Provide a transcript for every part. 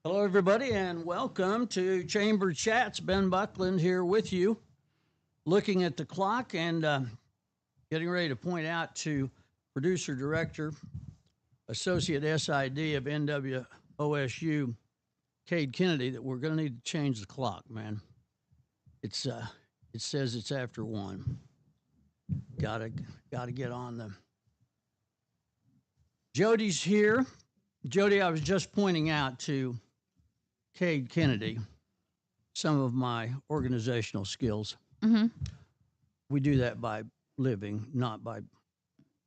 Hello, everybody, and welcome to Chamber Chats. Ben Buckland here with you, looking at the clock and getting ready to point out to producer director, associate SID of NWOSU, Cade Kennedy, that we're going to need to change the clock, man. It says it's after 1. Gotta get on them. Jody's here. Jody, I was just pointing out to Cade Kennedy some of my organizational skills. Mm-hmm. We do that by living, not by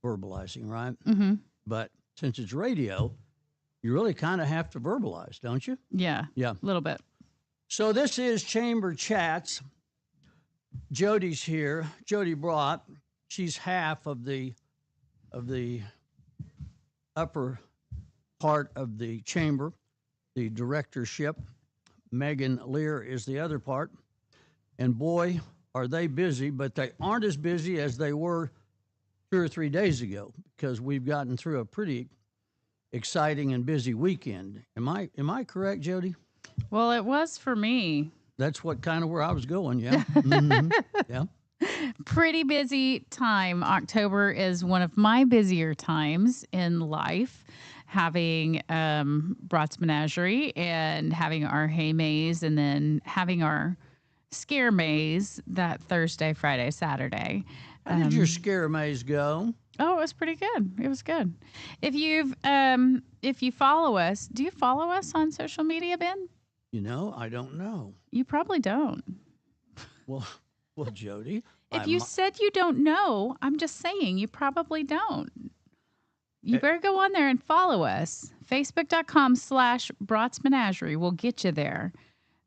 verbalizing, right? Mm-hmm. But since it's radio, you really kind of have to verbalize, don't you? Yeah. Yeah. A little bit. So this is Chamber Chats. Jody's here. Jody brought. She's half of the upper part of the chamber, the directorship. Megan Lear is the other part. And boy, are they busy, but they aren't as busy as they were 2 or 3 days ago because we've gotten through a pretty exciting and busy weekend. Am I correct, Jody? Well, it was for me. That's what kind of where I was going, yeah. Mm-hmm. Yeah. Pretty busy time. October is one of my busier times in life, having Bratz Menagerie and having our hay maze and then having our scare maze that Thursday, Friday, Saturday. How did your scare maze go? Oh, it was pretty good. It was good. If you follow us, do you follow us on social media, Ben? You know, I don't know. You probably don't. Well, Jody. If you said you don't know, I'm just saying you probably don't. You better go on there and follow us. Facebook.com/Bratz Menagerie will get you there.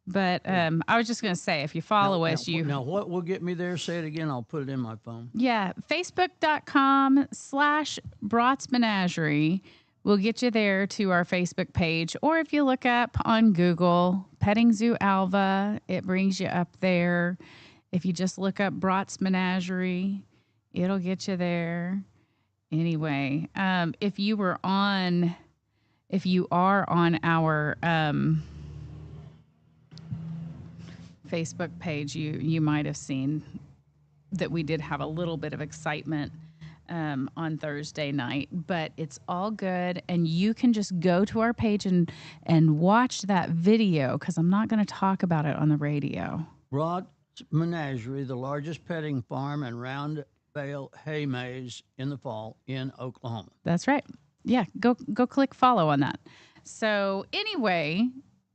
But I was just going to say, if you follow us, Now, what will get me there? Say it again. I'll put it in my phone. Yeah, Facebook.com/Bratz Menagerie will get you there to our Facebook page. Or if you look up on Google, Petting Zoo Alva, it brings you up there. If you just look up Bratz Menagerie, it'll get you there. Anyway, if you are on our Facebook page, you might have seen that we did have a little bit of excitement on Thursday night, but it's all good, and you can just go to our page and watch that video because I'm not going to talk about it on the radio. Bratz Menagerie, the largest petting farm and round bale hay maze in the fall in Oklahoma. That's right. Yeah, go click follow on that. So anyway,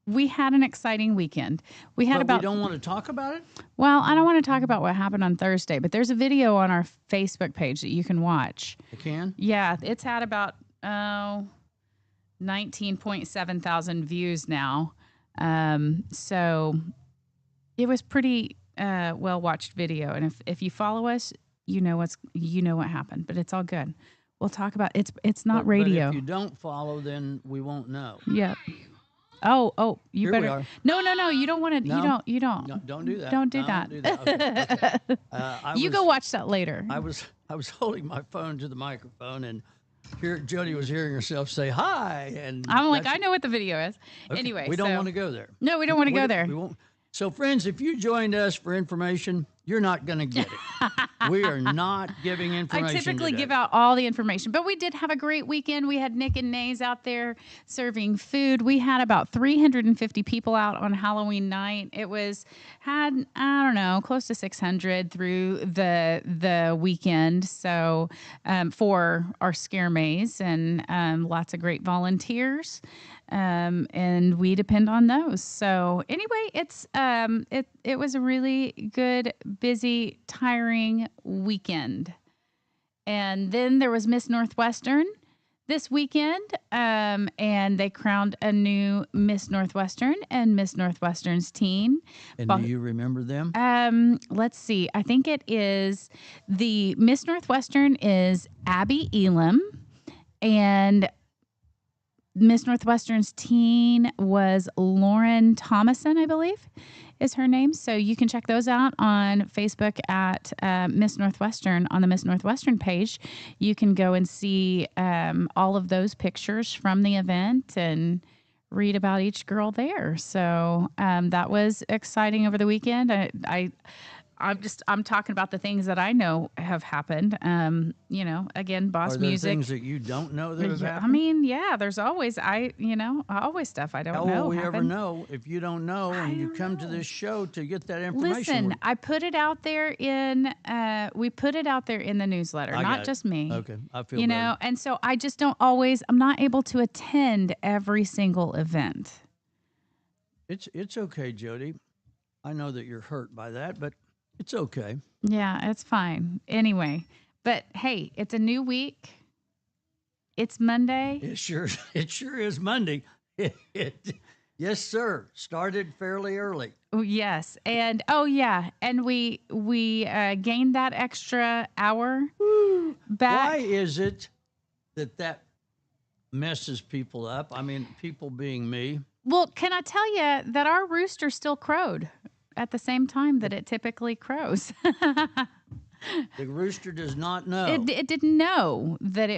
we had an exciting weekend. We don't want to talk about it? Well, I don't want to talk about what happened on Thursday, but there's a video on our Facebook page that you can watch. I can? Yeah, it's had about 19.7 thousand views now. So it was pretty well watched video, and if you follow us, you know what happened. But it's all good. We'll talk about it's not radio. But if you don't follow, then we won't know. Yeah. Oh, you Here better. We are. No, you don't want to. No. You don't. No, don't do that. Don't do that. Don't do that. Okay. Go watch that later. I was holding my phone to the microphone, and Jody was hearing herself say hi, and I'm like, I know what the video is. Okay. Anyway, we don't want to go there. No, we don't want to go there. We won't. So, friends, if you joined us for information, you're not going to get it. We are not giving information. I typically today. give out all the information, but we did have a great weekend. We had Nick and Nays out there serving food. We had about 350 people out on Halloween night. It had I don't know, close to 600 through the weekend. So for our scare maze and lots of great volunteers. And we depend on those. So anyway, it was a really good, busy, tiring weekend. And then there was Miss Northwestern this weekend, and they crowned a new Miss Northwestern and Miss Northwestern's teen. And do you remember them? Let's see. I think it is the Miss Northwestern is Abby Elam, and Miss Northwestern's teen was Lauren Thomason, I believe, is her name. So you can check those out on Facebook at Miss Northwestern on the Miss Northwestern page. You can go and see all of those pictures from the event and read about each girl there. So that was exciting over the weekend. I'm talking about the things that I know have happened. Again, Boss Are there Music. things that you don't know that have Yeah, happened? I mean, yeah, there's always always stuff I don't How know. will we ever happened. know if you don't know and you don't come to know. this show to get that information? Listen, I put it out there in we put it out there in the newsletter, I got not it. just me. Okay, I feel better. And so I just don't always I'm not able to attend every single event. It's okay, Jody. I know that you're hurt by that, but it's okay. Yeah, it's fine. Anyway, but hey, it's a new week. It's Monday. It sure is Monday. Yes, sir. Started fairly early. Oh, yes. And and we gained that extra hour back. Why is it that messes people up? I mean, people being me. Well, can I tell you that our rooster still crowed at the same time that it typically crows? The rooster does not know. It didn't know that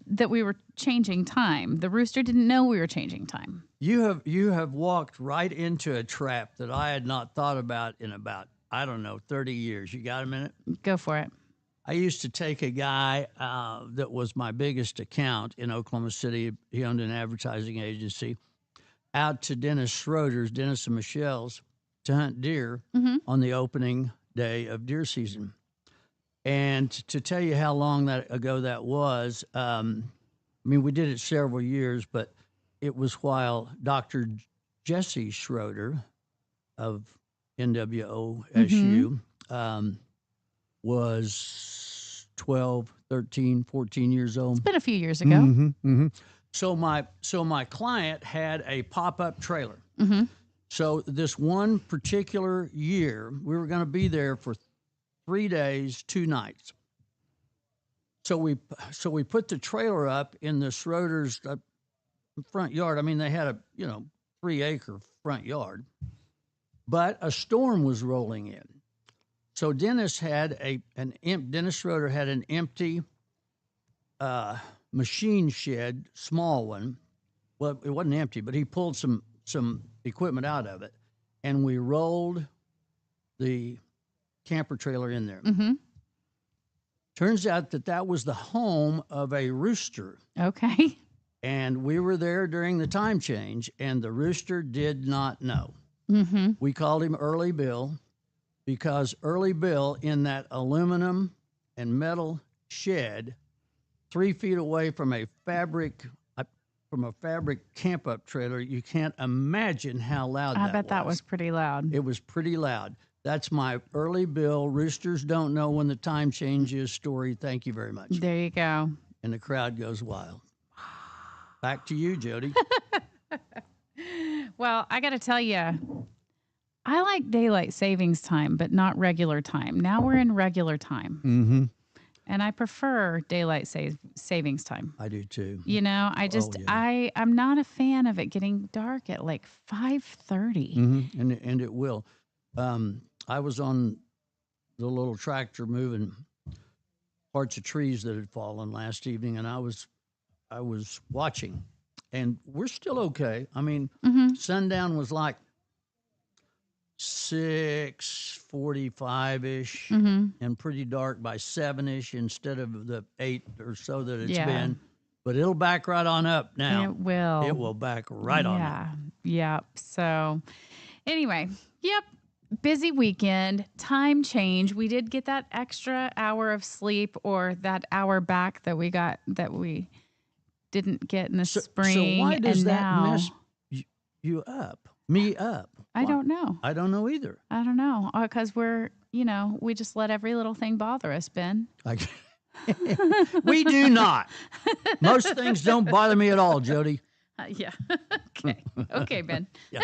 that we were changing time. The rooster didn't know we were changing time. You have walked right into a trap that I had not thought about in about, I don't know, 30 years. You got a minute? Go for it. I used to take a guy that was my biggest account in Oklahoma City. He owned an advertising agency, out to Dennis Schroeder's, Dennis and Michelle's, to hunt deer on the opening day of deer season. And to tell you how long ago that was, I mean, we did it several years, but it was while Dr. Jesse Schroeder of NWOSU was 12, 13, 14 years old. It's been a few years ago. So my client had a pop-up trailer. So this one particular year, we were going to be there for 3 days, 2 nights. So we put the trailer up in the Schroeder's front yard. I mean, they had a 3-acre front yard, but a storm was rolling in. So Dennis had Dennis Schroeder had an empty machine shed, small one. Well, it wasn't empty, but he pulled some equipment out of it, and we rolled the camper trailer in there. Turns out that was the home of a rooster. Okay. And we were there during the time change, and the rooster did not know. We called him Early Bill because Early Bill, in that aluminum and metal shed, 3 feet away from a fabric camp-up trailer, you can't imagine how loud that was. I bet that was pretty loud. It was pretty loud. That's my Early Bill, roosters don't know when the time change is story. Thank you very much. There you go. And the crowd goes wild. Back to you, Jody. Well, I got to tell you, I like daylight savings time, but not regular time. Now we're in regular time. And I prefer daylight savings time. I do too. I'm not a fan of it getting dark at like 5:30. And it will. I was on the little tractor moving parts of trees that had fallen last evening, and I was watching, and we're still okay. I mean, sundown was like 6:45-ish, and pretty dark by 7-ish instead of the 8 or so that it's been. But it'll back right on up now. It will. It will back right on up. Yep. So anyway, busy weekend, time change. We did get that extra hour of sleep, or that hour back that we didn't get in the spring. So why does that now, mess you up? Me up? I don't know. I don't know either. I don't know. Because we just let every little thing bother us, Ben. We do not. Most things don't bother me at all, Jody. Yeah. Okay. Okay, Ben. Yeah.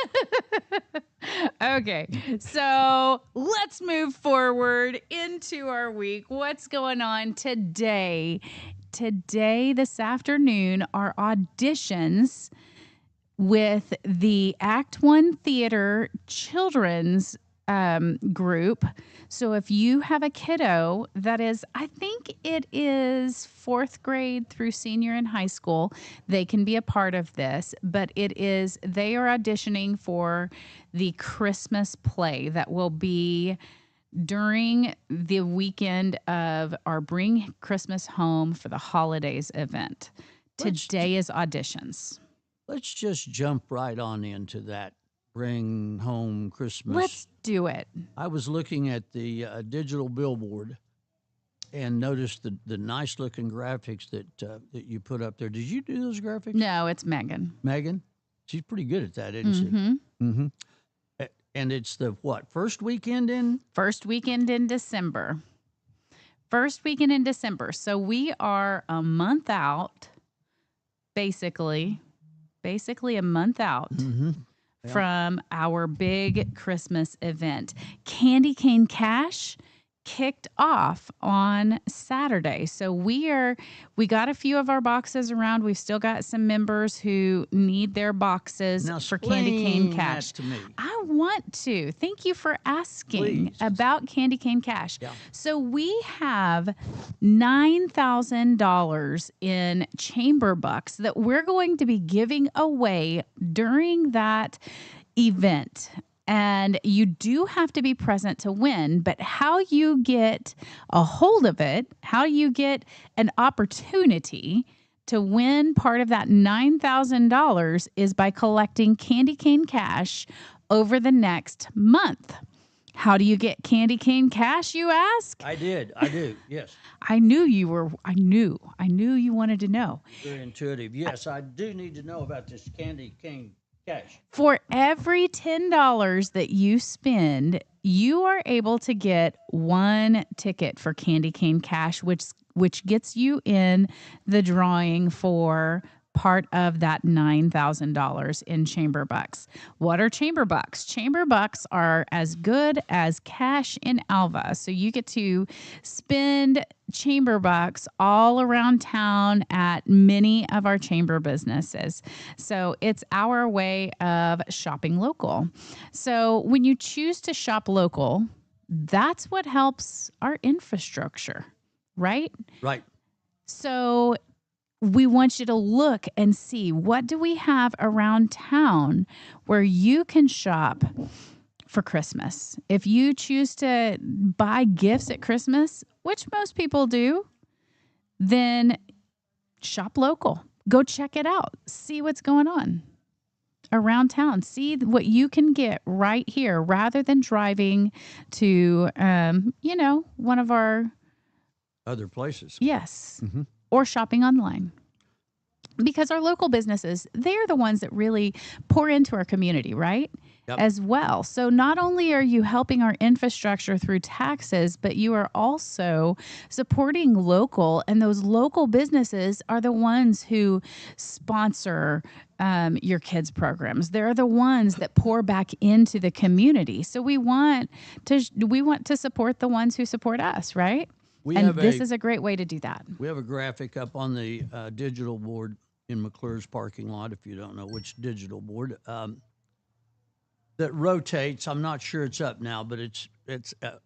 Okay. So let's move forward into our week. What's going on today? Today, this afternoon, are auditions with the Act One Theater Children's group. So if you have a kiddo that is, I think it is fourth grade through senior in high school, they can be a part of this. But they are auditioning for the Christmas play that will be during the weekend of our Bring Christmas Home for the Holidays event. Today is auditions. Let's just jump right on into that. Bring home Christmas. Let's do it. I was looking at the digital billboard and noticed the nice looking graphics that you put up there. Did you do those graphics? No, it's Megan. Megan? She's pretty good at that, isn't she? Mm-hmm. And it's the what? First weekend in? First weekend in December. First weekend in December. So we are a month out, basically a month out from our big Christmas event. Candy Cane Cash kicked off on Saturday. So we got a few of our boxes around. We've still got some members who need their boxes Now for Candy Cane explain Cash. that to me. I want to. Thank you for asking Please. about Candy Cane Cash. Yeah. So we have $9,000 in chamber bucks that we're going to be giving away during that event. And you do have to be present to win, but how you get a hold of it, how you get an opportunity to win part of that $9,000 is by collecting Candy Cane Cash over the next month. How do you get Candy Cane Cash, you ask? I do, yes. I knew you wanted to know. Very intuitive. Yes, I do need to know about this Candy Cane Cash. For every $10 that you spend, you are able to get one ticket for Candy Cane Cash, which gets you in the drawing for part of that $9,000 in chamber bucks. What are chamber bucks? Chamber bucks are as good as cash in Alva. So you get to spend chamber bucks all around town at many of our chamber businesses. So it's our way of shopping local. So when you choose to shop local, that's what helps our infrastructure, right? Right. So we want you to look and see, what do we have around town where you can shop for Christmas? If you choose to buy gifts at Christmas, which most people do, then shop local. Go check it out. See what's going on around town. See what you can get right here rather than driving to, one of our Other places. Yes. Or shopping online. Because our local businesses, they're the ones that really pour into our community, right? Yep. As well. So not only are you helping our infrastructure through taxes, but you are also supporting local, and those local businesses are the ones who sponsor your kids' programs. They're the ones that pour back into the community. So we want to support the ones who support us, right? This is a great way to do that. We have a graphic up on the digital board in McClure's parking lot, if you don't know which digital board, that rotates. I'm not sure it's up now, but it's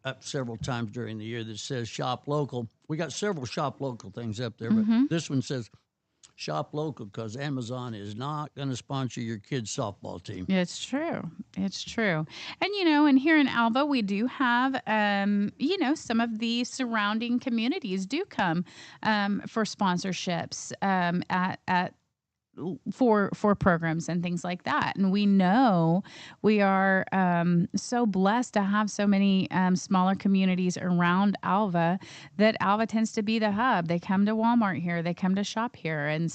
up several times during the year that says shop local. We got several shop local things up there, but this one says shop local because Amazon is not going to sponsor your kids' softball team. It's true. It's true. And here in Alva, we do have, some of the surrounding communities do come for sponsorships for programs and things like that. And we know we are so blessed to have so many smaller communities around Alva that Alva tends to be the hub. They come to Walmart here, they come to shop here. And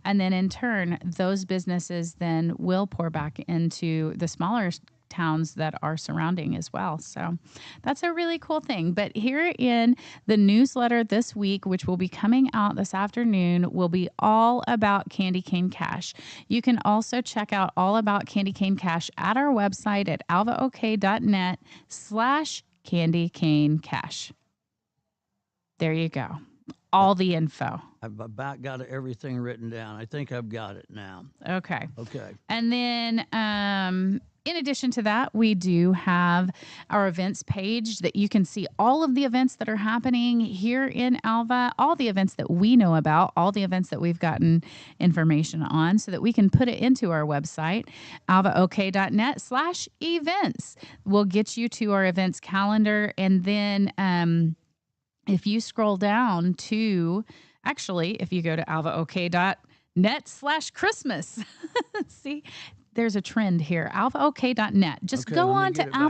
then in turn, those businesses then will pour back into the smaller towns that are surrounding as well. So that's a really cool thing. But here in the newsletter this week, which will be coming out this afternoon, will be all about Candy Cane Cash. You can also check out all about Candy Cane Cash at our website at alvaok.net/Candy Cane Cash. There you go. All the info. I've about got everything written down. I think I've got it now. Okay. Okay. And then In addition to that, we do have our events page that you can see all of the events that are happening here in Alva, all the events that we know about, all the events that we've gotten information on so that we can put it into our website, alvaok.net/events. We'll get you to our events calendar. And then if you scroll down to, actually, if you go to alvaok.net/Christmas, see, there's a trend here. alvaok.net. Just Okay, go let me on to get it back here.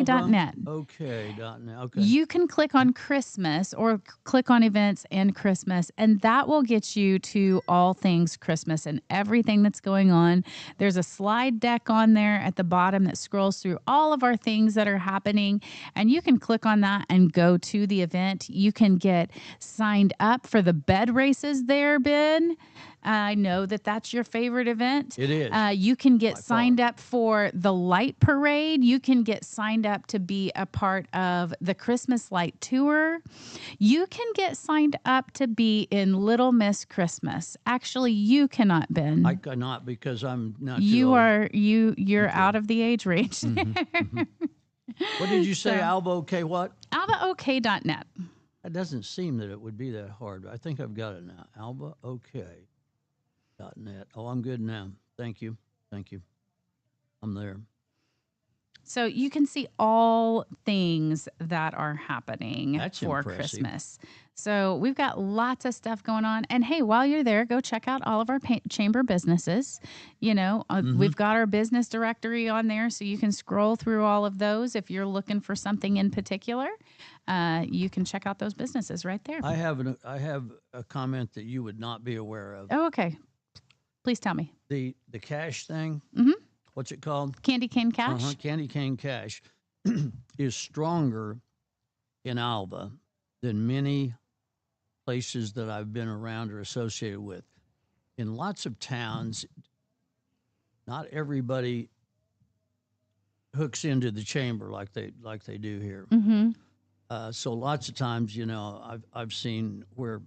alvaok.net. alvaok.net. Okay. You can click on Christmas or click on events and Christmas, and that will get you to all things Christmas and everything that's going on. There's a slide deck on there at the bottom that scrolls through all of our things that are happening, and you can click on that and go to the event. You can get signed up for the bed races there, Ben. I know that that's your favorite event. It is. You can get By signed far. up for the light parade. You can get signed up to be a part of the Christmas light tour. You can get signed up to be in Little Miss Christmas. Actually, you cannot, Ben. I cannot because I'm not too you old. are you're out of the age range. What did you say, So- Alva? Okay, what? alvaok.net. That doesn't seem that it would be that hard. I think I've got it now. alvaok.net. Oh, I'm good now. Thank you. Thank you. I'm there. So you can see all things that are happening That's for impressive. Christmas. So we've got lots of stuff going on. And hey, while you're there, go check out all of our chamber businesses. You know, we've got our business directory on there, so you can scroll through all of those. If you're looking for something in particular, you can check out those businesses right there. I have a comment that you would not be aware of. Oh, okay. Please tell me. The cash thing. What's it called? Candy Cane Cash? Candy cane cash is stronger in Alva than many places that I've been around or associated with. In lots of towns, not everybody hooks into the chamber like they do here. So lots of times, you know, I've seen where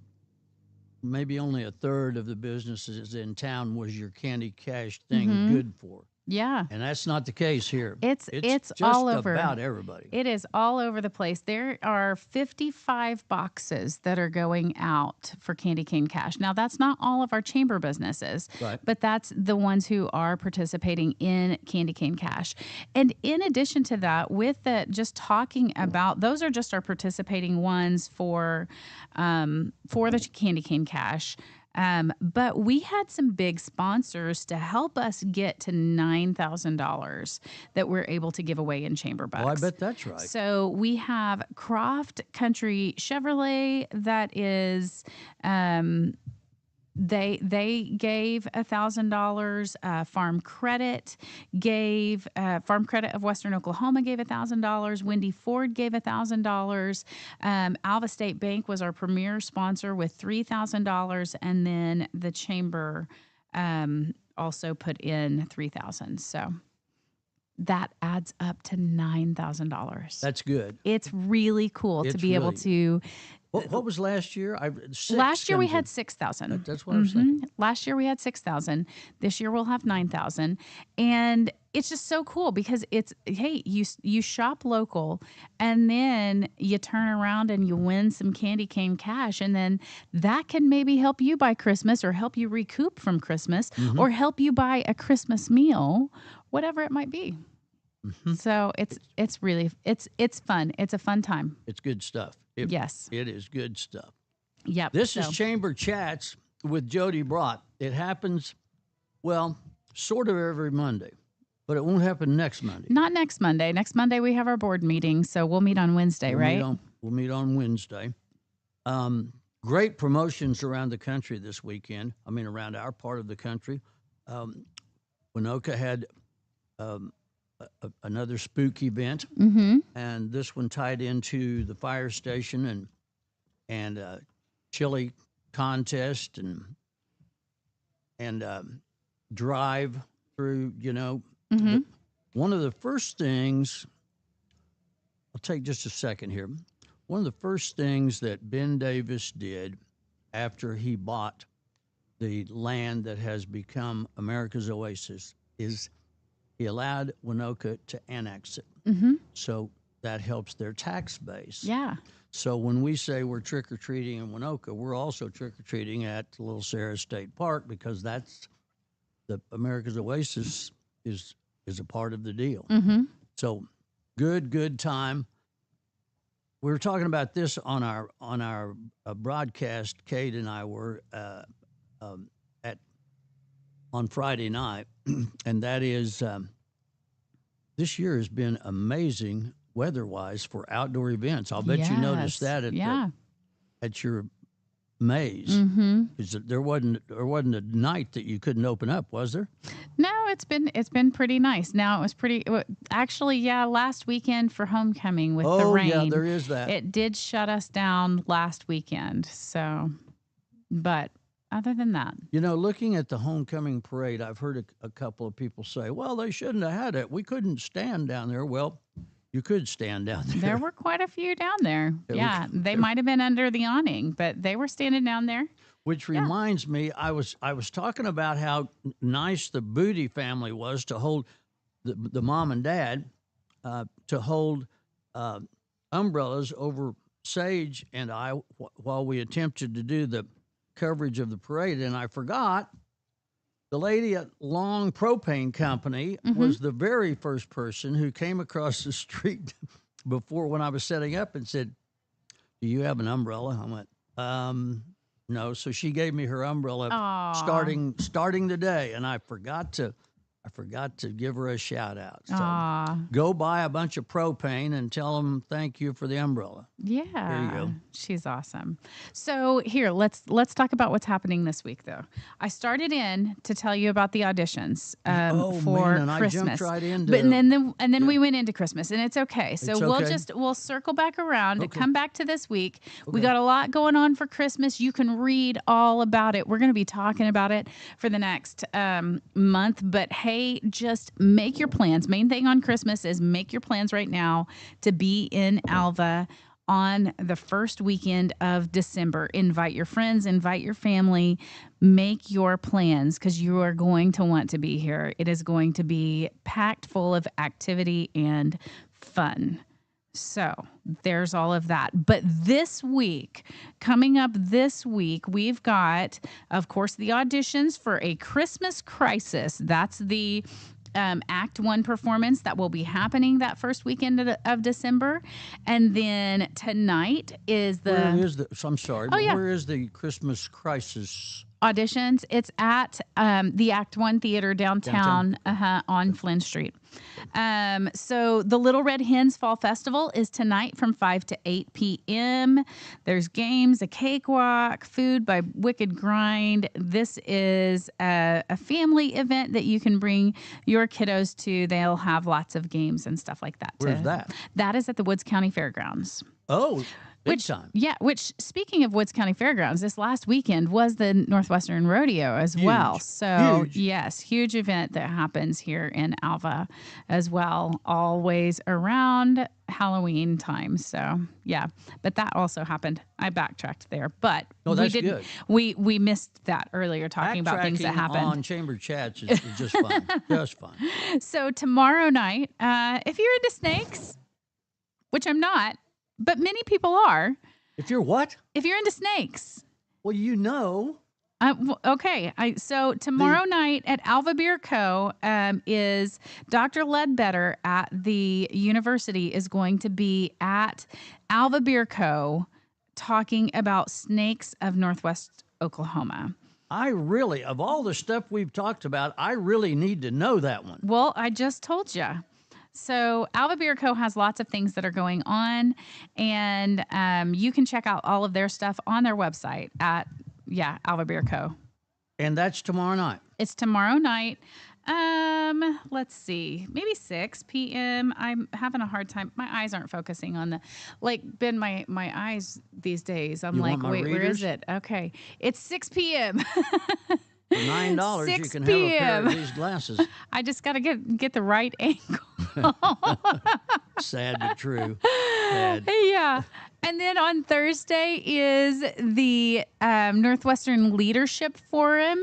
maybe only a third of the businesses in town was your candy cash thing good for. Yeah. And that's not the case here. It's just all over. about everybody. It is all over the place. There are 55 boxes that are going out for Candy Cane Cash. Now, that's not all of our chamber businesses, Right. but that's the ones who are participating in Candy Cane Cash. And in addition to that, with the just talking about, those are just our participating ones for the Candy Cane Cash. But we had some big sponsors to help us get to $9,000 that we're able to give away in chamber bucks. Oh, I bet that's right. So we have Croft Country Chevrolet that is they gave $1,000. Farm Credit of Western Oklahoma gave $1,000. Windy Ford gave $1,000. Alva State Bank was our premier sponsor with $3,000, and then the chamber also put in $3,000. So that adds up to $9,000. That's good. It's really cool to It's be able really- to. What was last year? Last year we had 6,000. That's what I was thinking. Last year we had 6,000. This year we'll have 9,000, and it's just so cool because it's, hey, you shop local, and then you turn around and you win some Candy Cane Cash, and then that can maybe help you buy Christmas or help you recoup from Christmas or help you buy a Christmas meal, whatever it might be. So it's really it's fun. It's a fun time. It's good stuff. Yes. It is good stuff. Yep. This is so- Chamber Chats with Jody Brott. It happens, well, sort of every Monday, but it won't happen next Monday. Not next Monday. Next Monday we have our board meeting, so we'll meet on Wednesday, right? We'll meet on Wednesday. Great promotions around the country this weekend. I mean, around our part of the country. Winoka had another spook event, and this one tied into the fire station and chili contest and drive through. You know, one of the first things. I'll take just a second here. One of the first things that Ben Davis did after he bought the land that has become America's Oasis is he allowed Winoka to annex it. So that helps their tax base. Yeah. So when we say we're trick or treating in Winoka, we're also trick or treating at Little Sarah State Park because that's the America's Oasis is a part of the deal. So good time. We were talking about this on our broadcast. Kate and I were on Friday night, and that is this year has been amazing weather-wise for outdoor events. I'll bet you noticed Yes. that at your maze. Is that there wasn't a night that you couldn't open up, was there? No, it's been pretty nice. Now it was actually, yeah, last weekend for homecoming with the rain. Yeah, there is that. It did shut us down last weekend. So, but other than that, Looking at the homecoming parade, I've heard a couple of people say, well, they shouldn't have had it. We couldn't stand down there. Well, you could stand down there. there were quite a few down there. Yeah, they might have been under the awning, but they were standing down there. Which reminds me, I was talking about how nice the Booty family was to hold the mom and dad to hold umbrellas over Sage and I while we attempted to do the coverage of the parade, and I forgot the lady at Long Propane Company was the very first person who came across the street before when I was setting up and said, "Do you have an umbrella?" I went, no. So she gave me her umbrella starting the day, and I forgot to give her a shout out. So go buy a bunch of propane and tell them thank you for the umbrella. Yeah. There you go. She's awesome. So here, let's talk about what's happening this week though. I started in to tell you about the auditions for and Christmas. I jumped right into But and then we went into Christmas, and it's okay. So It's we'll okay. we'll circle back around, Okay. come back to this week. We got a lot going on for Christmas. You can read all about it. We're going to be talking about it for the next month, but hey, just make your plans. Main thing on Christmas is make your plans right now to be in Alva on the first weekend of December. Invite your friends, invite your family, make your plans because you are going to want to be here. It is going to be packed full of activity and fun. So there's all of that. But this week, coming up this week, we've got, of course, the auditions for A Christmas Crisis. That's the Act 1 performance that will be happening that first weekend of December. And then tonight is Where is the? I'm sorry. Oh, but yeah. Where is the Christmas Crisis? auditions. It's at the Act 1 Theater downtown. On Flynn Street. So the Little Red Hens Fall Festival is tonight from 5 to 8 p.m. There's games, a cakewalk, food by Wicked Grind. This is a family event that you can bring your kiddos to. They'll have lots of games and stuff like that. Where's that? That is at the Woods County Fairgrounds. Oh, big time. Yeah, which, speaking of Woods County Fairgrounds, this last weekend was the Northwestern Rodeo as well. So, Huge. yes, huge event that happens here in Alva as well, always around Halloween time. So, yeah, but that also happened. I backtracked there, but Oh, that's good. We missed that earlier, talking about things that Backtracking happened. on Chamber Chats is just fun. Just fun. So tomorrow night, if you're into snakes, which I'm not, but many people are. If you're what? If you're into snakes, Well, you know. okay. So tomorrow night at Alva Beer Co. Is Dr. Ledbetter at the university is going to be at Alva Beer Co. talking about snakes of Northwest Oklahoma. I really, of all the stuff we've talked about, I really need to know that one. Well, I just told you. So Alva Beer Co. has lots of things that are going on, and you can check out all of their stuff on their website at, Alva Beer Co. And that's tomorrow night. It's tomorrow night. Let's see, maybe 6 p.m. I'm having a hard time. My eyes aren't focusing on Ben, my eyes these days. I'm You like, want my wait, where is readers? it? Okay. It's 6 p.m. For $9, you 6 can have a pair of p.m. these glasses. I just got to get the right angle. Sad but true. Sad. Yeah. And then on Thursday is the Northwestern Leadership Forum.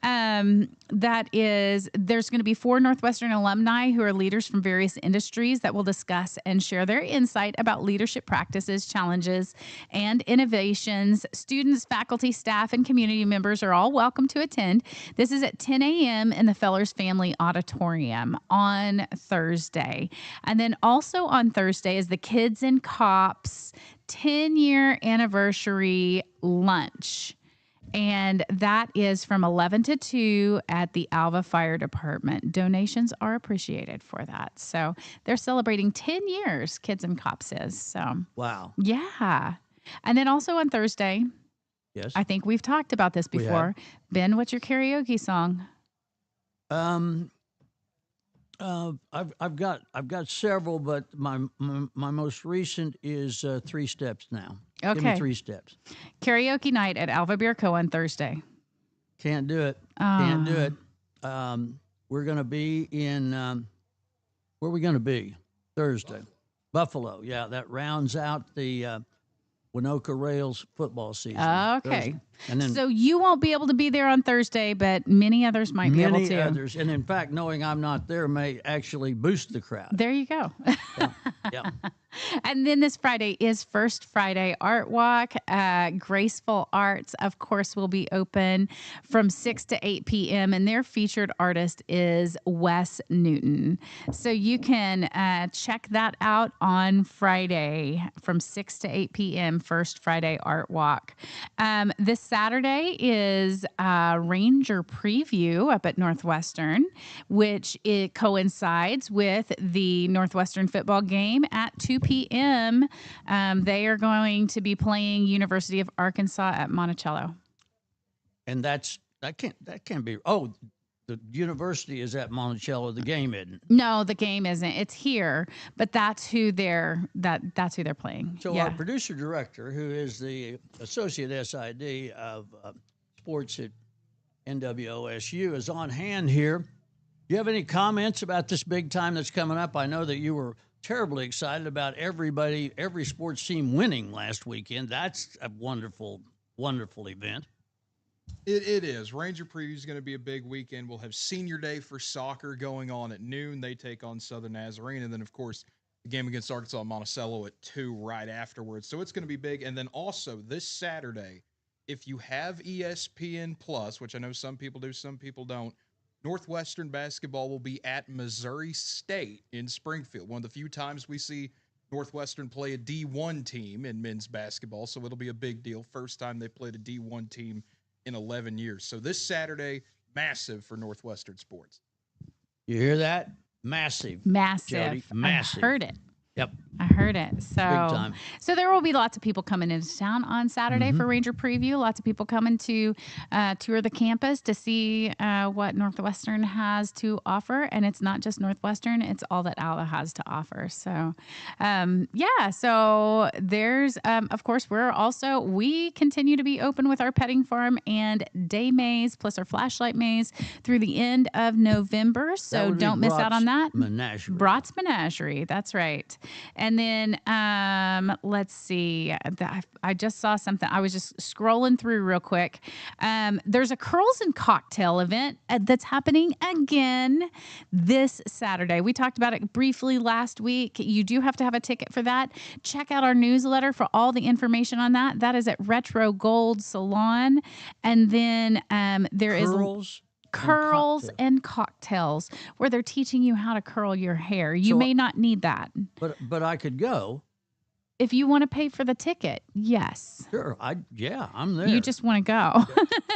There's going to be 4 Northwestern alumni who are leaders from various industries that will discuss and share their insight about leadership practices, challenges, and innovations. Students, faculty, staff, and community members are all welcome to attend. This is at 10 a.m. in the Fellers Family Auditorium on Thursday. And then also on Thursday is the Kids and Cops 10-year anniversary lunch. And that is from 11 to 2 at the Alva Fire Department. Donations are appreciated for that. So they're celebrating 10 years, Kids and Cops is. So, Wow. yeah. And then also on Thursday, Yes. I think we've talked about this We have. before. Ben, what's your karaoke song? I've got several, but my most recent is 3 Steps now. Give me Okay. 3 Steps. Karaoke night at Alva Beer Co. on Thursday. Can't do it. Can't do it. We're going to be in, where are we going to be? Thursday. Buffalo. Yeah, that rounds out the Winoka Rails football season. Okay. Thursday. And then So you won't be able to be there on Thursday, but many others might be able many to. others. And in fact, knowing I'm not there may actually boost the crowd. There you go. Yeah. And then this Friday is First Friday Art Walk. Graceful Arts, of course, will be open from 6 to 8 p.m. And their featured artist is Wes Newton. So you can check that out on Friday from 6 to 8 p.m. First Friday Art Walk. This Saturday is Ranger Preview up at Northwestern, which it coincides with the Northwestern football game at 2 p.m. They are going to be playing University of Arkansas at Monticello. And that can't be. Oh, the university is at Monticello. The game isn't. No, the game isn't. It's here, but that's who they're playing. So yeah. our producer director, who is the associate SID of sports at NWOSU, is on hand here. Do you have any comments about this big time that's coming up? I know that you were terribly excited about every sports team winning last weekend. That's a wonderful, wonderful event. It is. Ranger Preview is going to be a big weekend. We'll have Senior Day for soccer going on at noon. They take on Southern Nazarene. And then, of course, the game against Arkansas and Monticello at 2 right afterwards. So it's going to be big. And then also this Saturday, if you have ESPN Plus, which I know some people do, some people don't, Northwestern basketball will be at Missouri State in Springfield. One of the few times we see Northwestern play a D1 team in men's basketball. So it'll be a big deal. First time they've played a D1 team in 11 years. So this Saturday, massive for Northwestern sports. You hear that? Massive. Massive. Jody, massive. I heard it. Yep. I heard it. So, time. So there will be lots of people coming into town on Saturday for Ranger Preview. Lots of people coming to tour the campus to see what Northwestern has to offer. And it's not just Northwestern, it's all that Alva has to offer. So, so there's, of course, we continue to be open with our petting farm and day maze plus our flashlight maze through the end of November. That So would be don't miss out on that. Menagerie. Bratz Menagerie. That's right. And then let's see. I just saw something. I was just scrolling through real quick. There's a Curls and Cocktail event that's happening again this Saturday. We talked about it briefly last week. You do have to have a ticket for that. Check out our newsletter for all the information on that. That is at Retro Gold Salon. And then there is Curls and Cocktails, where they're teaching you how to curl your hair. You may not need that. But I could go. If you want to pay for the ticket, yes. Sure. I'm there. You just want to go.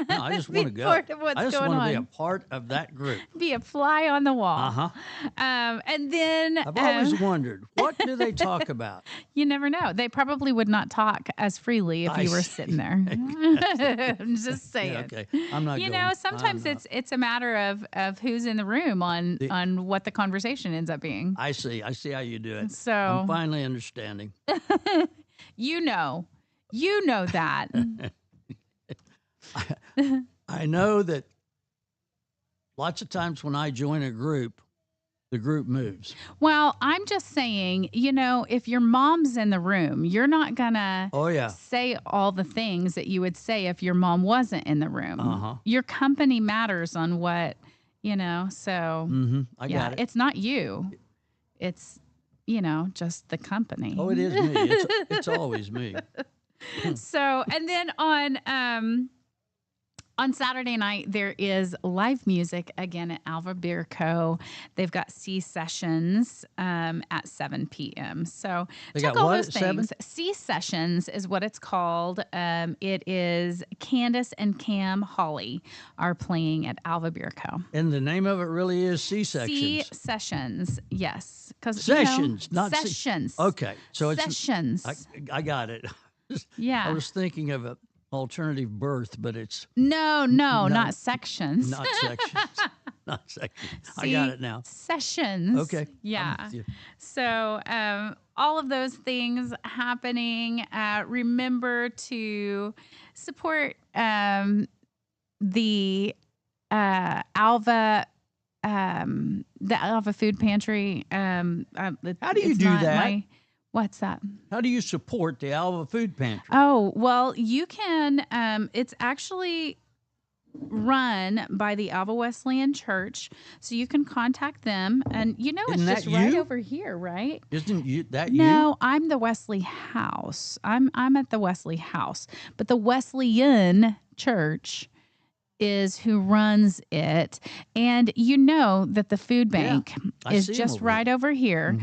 No, I just want to go. Part of what's I just going want to be a on. part of that group. Be a fly on the wall. Uh-huh. And then I've always wondered, what do they talk about? you never know. They probably would not talk as freely if I you were see. sitting there. I'm just saying. Yeah, okay. I'm not You going. know, sometimes it's a matter of who's in the room on what the conversation ends up being. I see how you do it. So I'm finally understanding. you know that. I know that lots of times when I join a group, the group moves. Well, I'm just saying, if your mom's in the room, you're not gonna Oh yeah. say all the things that you would say if your mom wasn't in the room. Uh-huh. Your company matters on what, so I yeah, got it. it's not you. It's, just the company. Oh, it is me. It's always me. So, and then on Saturday night, there is live music again at Alva Beer Co. They've got C Sessions at 7 p.m. So They check got all what those at 7? things. C Sessions is what it's called. It is Candace and Cam Hawley are playing at Alva Beer Co. And the name of it really is C C-sections. Sessions, yes, because Sessions, not C- sessions. Okay, so it's Sessions. I got it. Yeah. I was thinking of an alternative birth, but it's No, not sections. not sections. Not sections. I See, got it now. Sessions. Okay. I'm Yeah. with you. So all of those things happening. Remember to support the Alva. The Alva Food Pantry. How do you do that? What's that? How do you support the Alva Food Pantry? Oh, well, you can. It's actually run by the Alva Wesleyan Church, so you can contact them. And Isn't it's that just right you? over here, right? Isn't that you? No, I'm the Wesley House. I'm at the Wesley House, but the Wesleyan Church is who runs it. And you know that the food bank I is see 'em just over right here. over here.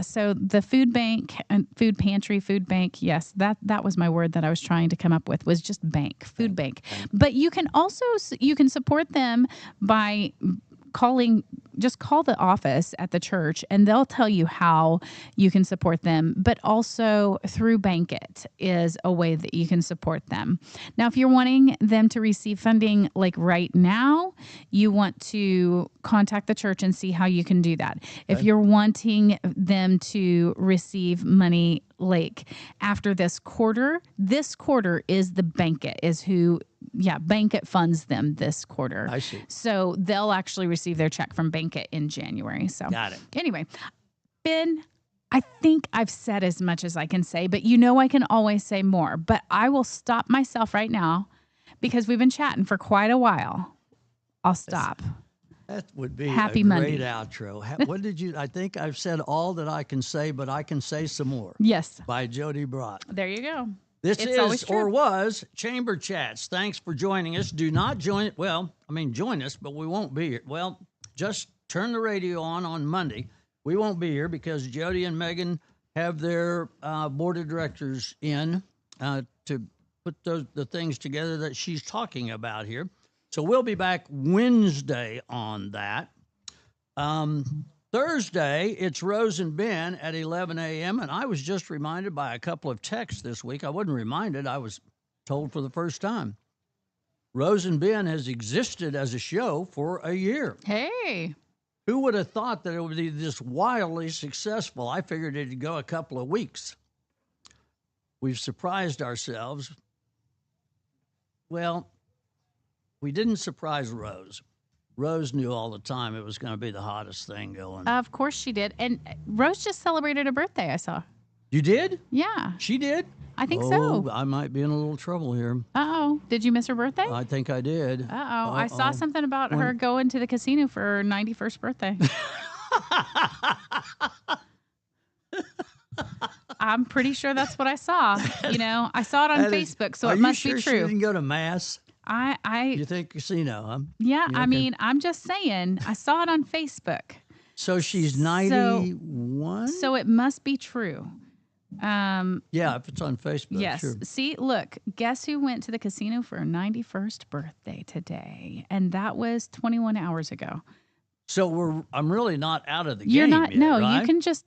So the food bank and food pantry, food bank, yes, that was my word that I was trying to come up with, was just bank, food bank. But you can also you can support them by just call the office at the church and they'll tell you how you can support them. But also through Bankit is a way that you can support them. Now, if you're wanting them to receive funding like right now, you want to contact the church and see how you can do that. If you're wanting them to receive money like after this quarter is the Bankit is who Bankit funds them this quarter. I see. So they'll actually receive their check from Bankit in January. So Got it. Anyway, Ben, I think I've said as much as I can say, but I can always say more. But I will stop myself right now because we've been chatting for quite a while. I'll stop. That would be Happy a Monday. great outro. What did you? I think I've said all that I can say, but I can say some more. Yes. By Jody Brott. There you go. This It's always is true. or was Chamber Chats. Thanks for joining us. Do not join it. Well, join us, but we won't be here. Well, just turn the radio on Monday. We won't be here because Jody and Megan have their board of directors in to put the things together that she's talking about here. So we'll be back Wednesday on that. Thursday, it's Rose and Ben at 11 a.m. And I was just reminded by a couple of texts this week. I wasn't reminded. I was told for the first time. Rose and Ben has existed as a show for a year. Hey. Who would have thought that it would be this wildly successful? I figured it'd go a couple of weeks. We've surprised ourselves. Well, we didn't surprise Rose. Rose knew all the time it was going to be the hottest thing going. Of course she did. And Rose just celebrated a birthday, I saw. You did? Yeah. She did? I think so. I might be in a little trouble here. Uh-oh. Did you miss her birthday? I think I did. Uh-oh. I saw something about her going to the casino for her 91st birthday. I'm pretty sure that's what I saw. I saw it on Facebook, so it must be be She true. didn't go to mass. I You think casino, huh? yeah, You I okay? mean, I'm just saying. I saw it on Facebook. So she's 91? So it must be true. Yeah, if it's on Facebook, Yes. sure. See, look, guess who went to the casino for her 91st birthday today? And that was 21 hours ago. So I'm really not out of the You're game not. yet, No, right?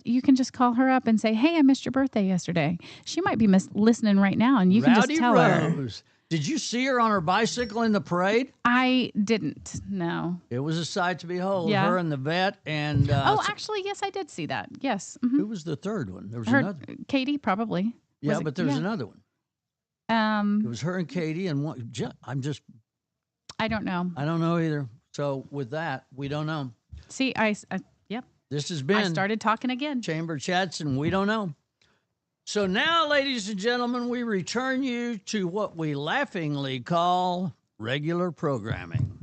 you can just call her up and say, "Hey, I missed your birthday yesterday." She might be listening right now, and you can Rowdy just tell her. Rose. Did you see her on her bicycle in the parade? I didn't. No. It was a sight to behold. Yeah. Her and the vet, and Oh, actually, yes, I did see that. Yes. Mhm. who was the third one? There was Her, another. Katie, probably. Yeah, Was it- but there was yeah. another one. It Um, was her and Katie, and one. I I don't know. don't know either. So with that, we don't know. See, yep, This has I been started talking again. Chamber Chats, and we don't know. So now, ladies and gentlemen, we return you to what we laughingly call regular programming.